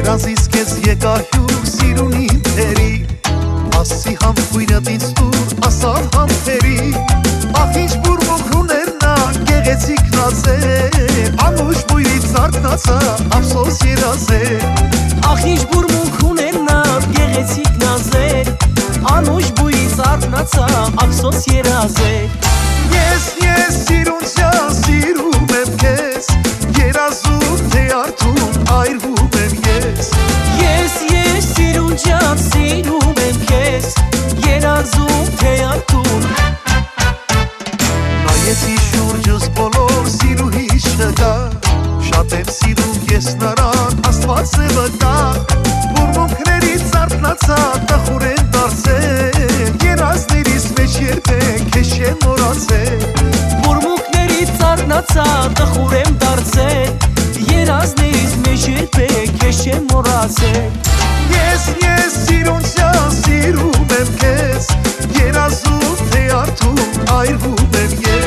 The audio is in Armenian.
Երազիս կեզ եկա հյուր սիրունի թերի Ասի համբույրդ ինձ տուր ասավ համբերի Ախ ինչ բուրմուք ուներ նա գեղեցիկ նազեր Անուշ բույրից արտնացա ապսոս երազեր Ախ ինչ բուրմուք ուներ նա գեղեցիկ նազեր Անուշ բույրից արտնացա ապսոս երազեր Ես սիրունցյան սիրում եմ կեզ Երազում թե արդում այրվում եմ ես Ես սիրունջան սիրում եմ քեզ Երազում թե արդում Նայեցի շուրջս բոլոր սիրուհի չկա Շատ եմ սիրում ես նրան աստված է վկա Բուրմունքներից արթնացա տխուր են դարձել Երազներիս մեջ երբեք քեզ չեմ մոռացել Բուրմունքներից արթնացա տխուր եմ դարձել Երազներից մեջ երբեք քեզ չեմ մոռացել Ես սիրունցյան սիրում եմ քեզ Երազում թե արդում այրվում եմ ես